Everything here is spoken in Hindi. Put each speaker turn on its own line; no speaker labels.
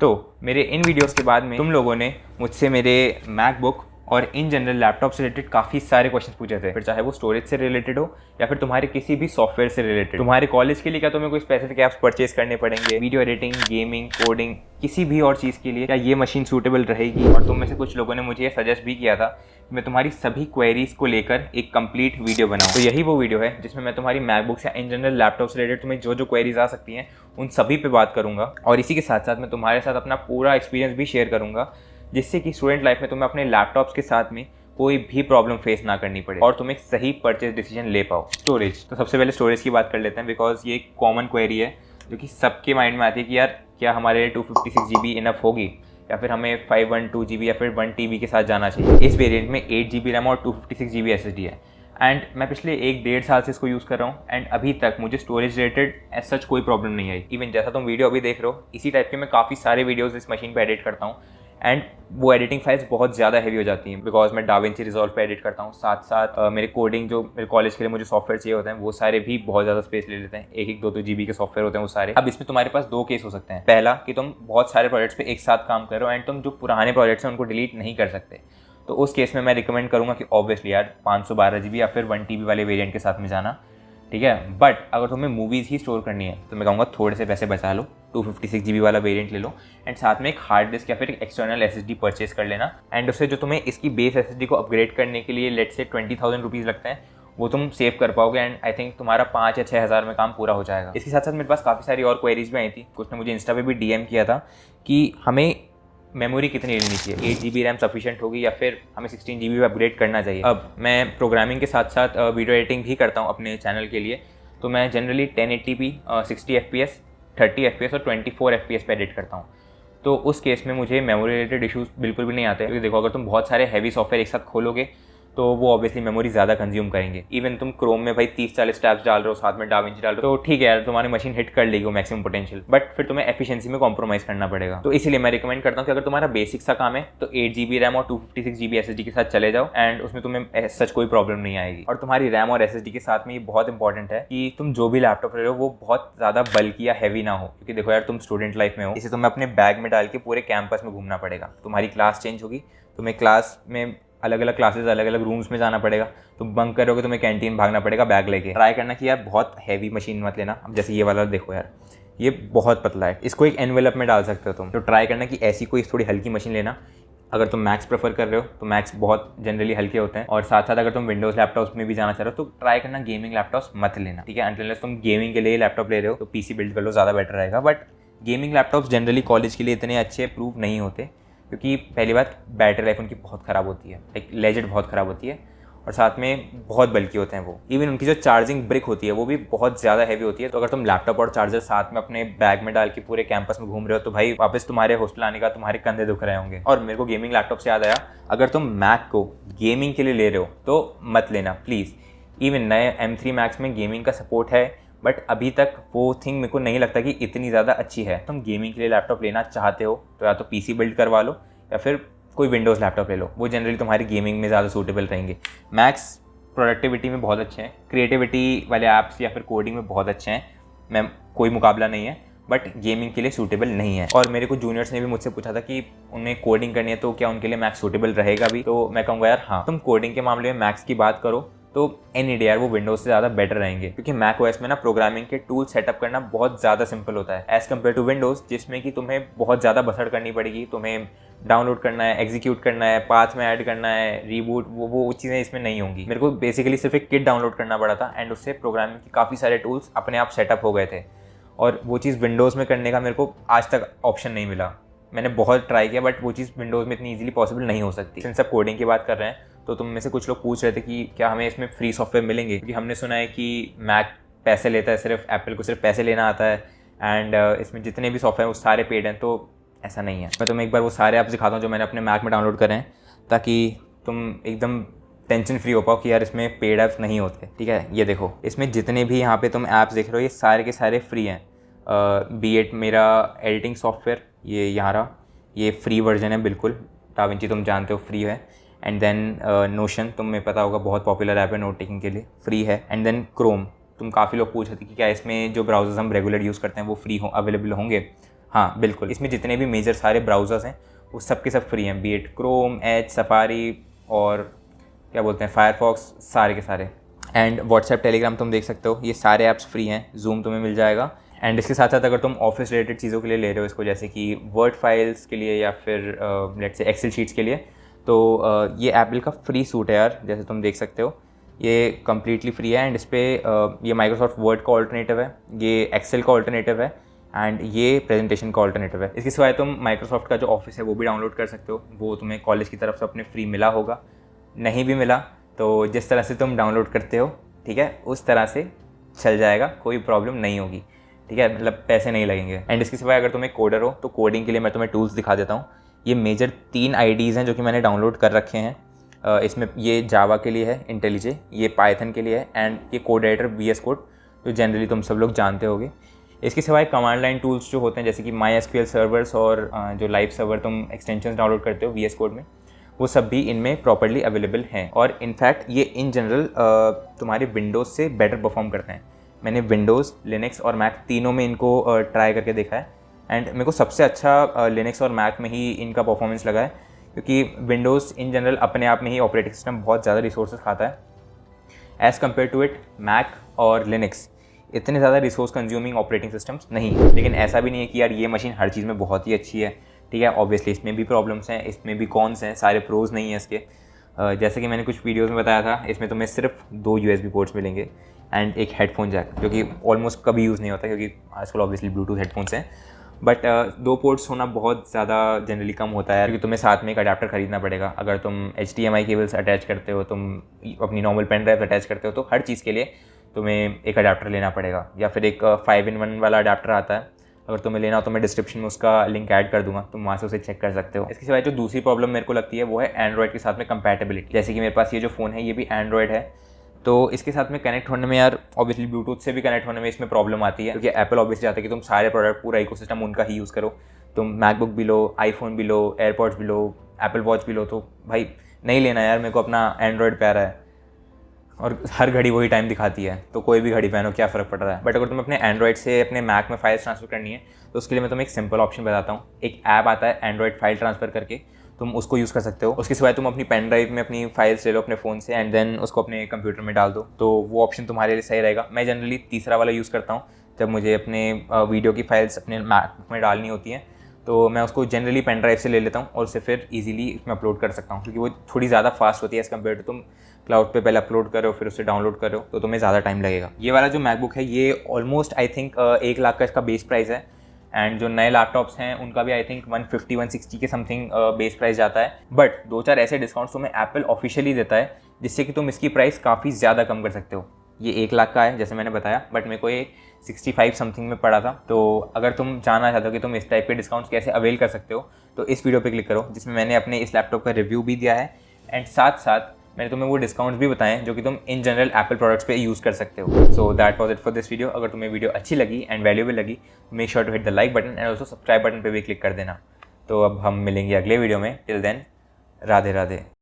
तो मेरे इन वीडियोस के बाद में तुम लोगों ने मुझसे मेरे मैकबुक और इन जनरल लैपटॉप से रिलेटेड काफ़ी सारे क्वेश्चन पूछे थे, फिर चाहे वो स्टोरेज से रिलेटेड हो या फिर तुम्हारे किसी भी सॉफ्टवेयर से रिलेटेड। तुम्हारे कॉलेज के लिए क्या तुम्हें कोई स्पेसिफिक ऐप्स परचेज करने पड़ेंगे, वीडियो एडिटिंग, गेमिंग, कोडिंग, किसी भी और चीज़ के लिए क्या ये मशीन सूटेबल रहेगी। और तुम में से कुछ लोगों ने मुझे ये सजेस्ट भी किया था कि मैं तुम्हारी सभी क्वेरीज को लेकर एक कंप्लीट वीडियो बनाऊं। तो यही वो वीडियो है जिसमें मैं तुम्हारी मैकबुक्स या इन जनरल लैपटॉप से रिलेटेड तुम्हें जो जो क्वेरीज आ सकती हैं उन सभी पे बात करूंगा। और इसी के साथ साथ मैं तुम्हारे साथ अपना पूरा एक्सपीरियंस भी शेयर करूंगा, जिससे कि स्टूडेंट लाइफ में तुम्हें अपने लैपटॉप्स के साथ में कोई भी प्रॉब्लम फेस ना करनी पड़े और तुम एक सही परचेज डिसीजन ले पाओ। स्टोरेज, तो सबसे पहले स्टोरेज की बात कर लेते हैं, बिकॉज ये एक कॉमन क्वेरी है जो कि सबके माइंड में आती है कि यार क्या हमारे लिए 256 GB इनफ होगी या फिर हमें 512 GB या फिर 1 TB के साथ जाना चाहिए। इस वेरिएंट में 8 GB रैम और 256 GB SSD है एंड मैं पिछले 1-1.5 साल से इसको यूज़ कर रहा हूँ एंड अभी तक मुझे स्टोरेज रिलेटेड एज सच कोई प्रॉब्लम नहीं आई। इवन जैसा तुम वीडियो अभी देख रहे हो इसी टाइप के मैं काफ़ी सारे वीडियोज़ इस मशीन पर एडिट करता हूँ एंड वो एडिटिंग फाइल्स बहुत ज़्यादा हैवी हो जाती हैं बिकॉज मैं डाविंची रिजॉल्व पे एडिट करता हूँ। साथ साथ मेरे कोडिंग जो मेरे कॉलेज के लिए मुझे सॉफ्टवेयर चाहिए होते हैं वो सारे भी बहुत ज़्यादा स्पेस ले लेते हैं। 1-2 GB के सॉफ्टवेयर होते हैं वो सारे। अब इसमें तुम्हारे पास 2 केस हो सकते हैं। पहला कि तुम बहुत सारे प्रोजेक्ट्स पे एक साथ काम करो एंड तुम जो पुराने प्रोजेक्ट्स हैं उनको डिलीट नहीं कर सकते, तो उस केस में मैं रिकमेंड करूँगा कि ऑब्वियसली यार 512 GB या फिर 1 TB वाले वेरिएंट के साथ में जाना, ठीक है। बट अगर तुम्हें मूवीज़ ही स्टोर करनी है तो मैं कहूँगा थोड़े से पैसे बचा लो, 256 GB वाला वेरिएंट ले लो एंड साथ में एक हार्ड डिस्क या फिर एक एक्सटर्नल SSD परचेज कर लेना एंड उससे जो तुम्हें इसकी बेस SSD को अपग्रेड करने के लिए लेट से 20,000 रुपीज़ लगते हैं वो तुम सेव कर पाओगे एंड आई थिंक तुम्हारा 5 या 6 हज़ार में काम पूरा हो जाएगा। इसके साथ साथ मेरे पास काफ़ी सारी और क्वेरीज भी आई थी। कुछ ने मुझे इंस्टा पे भी DM किया था कि हमें मेमोरी कितनी लेनी चाहिए, 8 GB रैम सफिशिएंट होगी या फिर हमें 16 GB पे अपग्रेड करना चाहिए। अब मैं प्रोग्रामिंग के साथ साथ वीडियो एडिटिंग भी करता हूँ अपने चैनल के लिए, तो मैं जनरली 1080p 60 FPS 30 FPS और 24 FPS पे एडिट करता हूँ। तो उस केस में मुझे मेमोरी रिलेटेड इश्यूज बिल्कुल भी नहीं आते, क्योंकि देखो अगर तुम बहुत सारे हैवी सॉफ्टवेयर एक साथ खोलोगे तो वो ऑब्वियसली मेमोरी ज़्यादा कंज्यूम करेंगे। इवन तुम क्रोम में भाई 30-40 टैब्स डाल रहे हो, साथ में डाविंची डाल रहे हो, तो ठीक है यार तुम्हारी मशीन हिट कर लेगी वो मैक्सिमम पोटेंशियल, बट फिर तुम्हें एफिशिएंसी में कॉम्प्रोमाइज़ करना पड़ेगा। तो इसीलिए मैं रिकमेंड करता हूँ कि अगर तुम्हारा बेसिक सा काम है तो 8 GB रैम और 256 GB SSD के साथ चले जाओ एंड उसमें तुम्हें सच कोई प्रॉब्लम नहीं आएगी। और तुम्हारी रैम और SSD के साथ में ये बहुत इंपॉर्टेंट है कि तुम जो भी लैपटॉप ले रहे हो वो बहुत ज़्यादा बल्कि या हैवी ना हो, क्योंकि देखो यार तुम स्टूडेंट लाइफ में हो, इसे तुम्हें अपने बैग में डाल के पूरे कैंपस में घूमना पड़ेगा। तुम्हारी क्लास चेंज होगी, तुम्हें क्लास में अलग अलग क्लासेस अलग अलग रूम्स में जाना पड़ेगा, तुम बंक करोगे, तुम्हें कैंटीन भागना पड़ेगा बैग लेके। ट्राई करना कि यार बहुत हैवी मशीन मत लेना। अब जैसे ये वाला देखो यार, ये बहुत पतला है, इसको एक एनवेलप में डाल सकते हो तुम, तो ट्राई करना कि ऐसी कोई थोड़ी हल्की मशीन लेना। अगर तुम मैक्स प्रेफर कर रहे हो तो मैक्स बहुत जनरली हल्के होते हैं, और साथ साथ अगर तुम विंडोज़ लैपटॉप्स में भी जाना चाह रहे हो तो ट्राई करना गेमिंग लैपटॉप्स मत लेना, ठीक है। अनटिल तुम गेमिंग के लिए लैपटॉप ले रहे हो तो PC बिल्ड कर लो, ज़्यादा बेटर रहेगा। But gaming laptops generally college के लिए इतने अच्छे प्रूव नहीं होते, क्योंकि पहली बात बैटरी लाइफ उनकी बहुत ख़राब होती है, एक लेजेंड बहुत ख़राब होती है, और साथ में बहुत बल्कि होते हैं वो। इवन उनकी जो चार्जिंग ब्रिक होती है वो भी बहुत ज़्यादा हैवी होती है। तो अगर तुम लैपटॉप और चार्जर साथ में अपने बैग में डाल के पूरे कैंपस में घूम रहे हो तो भाई वापस तुम्हारे हॉस्टल आने का तुम्हारे कंधे दुख रहे होंगे। और मेरे को गेमिंग लैपटॉप से याद आया, अगर तुम मैक को गेमिंग के लिए ले रहे हो तो मत लेना प्लीज़। इवन नए M3 Max में गेमिंग का सपोर्ट है, बट अभी तक वो थिंग मेरे को नहीं लगता कि इतनी ज़्यादा अच्छी है। तुम गेमिंग के लिए लैपटॉप लेना चाहते हो तो या तो PC बिल्ड करवा लो या फिर कोई विंडोज़ लैपटॉप ले लो, वो जनरली तुम्हारी गेमिंग में ज़्यादा सूटेबल रहेंगे। मैक्स प्रोडक्टिविटी में बहुत अच्छे हैं, क्रिएटिविटी वाले ऐप्स या फिर कोडिंग में बहुत अच्छे हैं, मैं कोई मुकाबला नहीं है, बट गेमिंग के लिए सूटेबल नहीं है। और मेरे कुछ जूनियर्स ने भी मुझसे पूछा था कि उन्हें कोडिंग करनी है तो क्या उनके लिए मैक्स सूटेबल रहेगा भी, तो मैं कहूँगा यार हाँ, तुम कोडिंग के मामले में मैक्स की बात करो तो एनी डे यार वो विंडोज़ से ज़्यादा बेटर रहेंगे, क्योंकि मैक OS में ना प्रोग्रामिंग के टूल सेटअप करना बहुत ज़्यादा सिंपल होता है एज़ कम्पेयर टू विंडोज़, जिसमें कि तुम्हें बहुत ज़्यादा बसड़ करनी पड़ेगी। तुम्हें डाउनलोड करना है, एग्जीक्यूट करना है, पाथ में ऐड करना है, रीबूट, वो चीज़ें इसमें नहीं होंगी। मेरे को बेसिकली सिर्फ एक किट डाउनलोड करना पड़ा था एंड उससे प्रोग्रामिंग के काफ़ी सारे टूल्स अपने आप सेटअप हो गए थे, और वो चीज़ विंडोज़ में करने का मेरे को आज तक ऑप्शन नहीं मिला। मैंने बहुत ट्राई किया बट वो चीज़ विंडोज़ में इतनी ईजिली पॉसिबल नहीं हो सकती। सिंस अब कोडिंग की बात कर रहे हैं तो तुम में से कुछ लोग पूछ रहे थे कि क्या हमें इसमें फ्री सॉफ्टवेयर मिलेंगे, क्योंकि हमने सुना है कि मैक पैसे लेता है, सिर्फ एप्पल को सिर्फ पैसे लेना आता है एंड इसमें जितने भी सॉफ्टवेयर वो सारे पेड हैं। तो ऐसा नहीं है। मैं तुम्हें एक बार वो सारे ऐप्स दिखाता हूँ जो मैंने अपने मैक में डाउनलोड करे हैं, ताकि तुम एकदम टेंशन फ्री हो पाओ कि यार इसमें पेड ऐप्स नहीं होते, ठीक है। ये देखो, इसमें जितने भी यहाँ पे तुम ऐप्स देख रहे हो ये सारे के सारे फ्री हैं। B8 मेरा एडिटिंग सॉफ्टवेयर ये यहाँ रहा, ये फ्री वर्जन है बिल्कुल। डाविंची तुम जानते हो फ्री है, एंड देन नोशन तुम्हें पता होगा बहुत पॉपुलर ऐप है नोट टेकिंग के लिए, फ्री है। एंड देन क्रोम, तुम काफ़ी लोग पूछ रहे थे कि क्या इसमें जो ब्राउजर्स हम रेगुलर यूज़ करते हैं वो फ्री अवेलेबल होंगे, हाँ बिल्कुल, इसमें जितने भी मेजर सारे ब्राउज़र्स हैं वो सब के सब फ्री हैं, be it Chrome, Edge, Safari और क्या बोलते हैं फायरफॉक्स, सारे के सारे। एंड व्हाट्सएप, टेलीग्राम तुम देख सकते हो, ये सारे ऐप्स फ्री हैं। जूम तुम्हें मिल जाएगा। एंड इसके साथ साथ अगर तुम ऑफिस रिलेटेड चीज़ों के लिए ले रहे हो इसको, जैसे कि वर्ड फाइल्स के लिए या फिर लेट्स से एक्सेल शीट्स के लिए, तो ये एप्पल का फ्री सूट है यार। जैसे तुम देख सकते हो ये कम्प्लीटली फ्री है। एंड इस पर ये माइक्रोसॉफ्ट वर्ड का ऑल्टरनेटिव है, ये एक्सेल का ऑल्टरनेटिव है एंड ये प्रेजेंटेशन का ऑल्टरनेटिव है। इसके सिवाय तुम माइक्रोसॉफ्ट का जो ऑफिस है वो भी डाउनलोड कर सकते हो, वो तुम्हें कॉलेज की तरफ से अपने फ्री मिला होगा। नहीं भी मिला तो जिस तरह से तुम डाउनलोड करते हो, ठीक है, उस तरह से चल जाएगा, कोई प्रॉब्लम नहीं होगी, ठीक है, मतलब पैसे नहीं लगेंगे। एंड इसके सिवाय अगर तुम्हें कोडर हो तो कोडिंग के लिए मैं तुम्हें टूल्स दिखा देता हूँ। ये मेजर 3 आईडीज़ हैं जो कि मैंने डाउनलोड कर रखे हैं। इसमें ये जावा के लिए है इंटेलिजे, ये पाइथन के लिए है एंड ये कोड एडिटर VS कोड, जो जनरली तुम सब लोग जानते होगे। इसके सिवाय कमांड लाइन टूल्स जो होते हैं जैसे कि MySQL सर्वर्स और जो लाइव सर्वर तुम एक्सटेंशंस डाउनलोड करते हो VS कोड में, वो सब भी इनमें प्रॉपर्ली अवेलेबल हैं। और इनफैक्ट ये इन जनरल तुम्हारे विंडोज़ से बेटर परफॉर्म करते हैं। मैंने विंडोज़, लिनक्स और मैक तीनों में इनको ट्राई करके देखा है एंड मेरे को सबसे अच्छा लिनक्स और मैक में ही इनका परफॉर्मेंस लगा है, क्योंकि विंडोज़ इन जनरल अपने आप में ही ऑपरेटिंग सिस्टम बहुत ज़्यादा रिसोर्सेज खाता है as compare to it. Mac और लिनक्स इतने ज़्यादा रिसोर्स कंज्यूमिंग ऑपरेटिंग सिस्टम्स नहीं है। लेकिन ऐसा भी नहीं है कि यार ये मशीन हर चीज़ में बहुत ही अच्छी है, ठीक है, ऑब्वियसली इसमें भी प्रॉब्लम्स हैं, इसमें भी कॉन्स हैं, सारे प्रोज नहीं है इसके। जैसे कि मैंने कुछ वीडियोस में बताया था, इसमें तुम्हें सिर्फ 2 USB पोर्ट्स मिलेंगे एंड एक हेडफोन जैक, जो कि ऑलमोस्ट कभी यूज़ नहीं होता क्योंकि आजकल ऑब्वियसली ब्लूटूथ हेडफोन्स हैं। बट 2 पोर्ट्स होना बहुत ज़्यादा जनरली कम होता है क्योंकि तुम्हें साथ में एक अडाप्टर खरीदना पड़ेगा। अगर तुम HDMI केबल्स अटैच करते हो, तुम अपनी नॉर्मल पेन ड्राइव अटैच करते हो, तो हर चीज़ के लिए तुम्हें एक अडाप्टर लेना पड़ेगा, या फिर एक 5-in-1 वाला अडाप्टर आता है। अगर तुम्हें लेना हो तो मैं डिस्क्रिप्शन में उसका लिंक ऐड कर दूंगा, तुम वहाँ से उसे चेक कर सकते हो। इसके सिवाय जो दूसरी प्रॉब्लम मेरे को लगती है वो है एंड्रॉयड के साथ में कंपैटिबिलिटी। जैसे कि मेरे पास ये जो फ़ोन है ये भी एंड्रॉयड है, तो इसके साथ में कनेक्ट होने में यार ऑब्वियसली ब्लूटूथ से भी कनेक्ट होने में इसमें प्रॉब्लम आती है, क्योंकि एप्पल ऑब्वियसली चाहता है कि तुम सारे प्रोडक्ट, पूरा इकोसिस्टम उनका ही यूज़ करो। तुम मैकबुक भी लो, आईफोन भी लो, एयरपॉड्स भी लो, एप्पल वॉच भी लो, तो भाई नहीं लेना यार, मेरे को अपना एंड्रॉयड प्यारा है और हर घड़ी वही टाइम दिखाती है, तो कोई भी घड़ी पहनो क्या फ़र्क पड़ रहा है। बट अगर तुम्हें अपने एंड्रॉयड से अपने मैक में फाइल्स ट्रांसफ़र करनी है तो उसके लिए मैं तुम्हें एक सिंपल ऑप्शन बताता हूँ। एक ऐप आता है एंड्रॉयड फाइल ट्रांसफ़र करके, तुम उसको यूज़ कर सकते हो। उसके सिवाय तुम अपनी पेन ड्राइव में अपनी फाइल्स ले लो अपने फ़ोन से एंड देन उसको अपने कंप्यूटर में डाल दो, तो वो ऑप्शन तुम्हारे लिए सही रहेगा। मैं जनरली तीसरा वाला यूज़ करता हूँ जब मुझे अपने वीडियो की फाइल्स अपने मैक में डालनी होती हैं, तो मैं उसको जनरली पेन ड्राइव से ले लेता हूँ और उसे फिर इजीली इसमें अपलोड कर सकता हूँ, क्योंकि वो थोड़ी ज़्यादा फास्ट होती है एज़ कम्पेयर टू तुम क्लाउड पे पहले अपलोड करो फिर उसे डाउनलोड करो, तो तुम्हें ज़्यादा टाइम लगेगा। ये वाला जो मैकबुक है ये ऑलमोस्ट आई थिंक 1 लाख का इसका बेस प्राइस है एंड जो नए लैपटॉप्स हैं उनका भी आई थिंक 150-160 के समथिंग बेस प्राइस जाता है। बट 2-4 ऐसे डिस्काउंट्स तुम्हें एप्पल ऑफिशियली देता है जिससे कि तुम इसकी प्राइस काफ़ी ज़्यादा कम कर सकते हो। ये 1 लाख का है जैसे मैंने बताया, बट मेरे को ये 65 समथिंग में पड़ा था। तो अगर तुम जानना चाहते हो कि तुम इस टाइप के डिस्काउंट्स कैसे अवेल कर सकते हो तो इस वीडियो पे क्लिक करो, जिसमें मैंने अपने इस लैपटॉप का रिव्यू भी दिया है एंड साथ साथ मैंने तुम्हें वो डिस्काउंट्स भी बताएं जो कि तुम इन जनरल एप्पल प्रोडक्ट्स पे यूज़ कर सकते हो। So that was it for this video. अगर तुम्हें वीडियो अच्छी लगी एंड वैल्यूएबल लगी, make sure to hit the like button and also subscribe button पे भी क्लिक कर देना। तो अब हम मिलेंगे अगले वीडियो में। Till then, Radhe Radhe.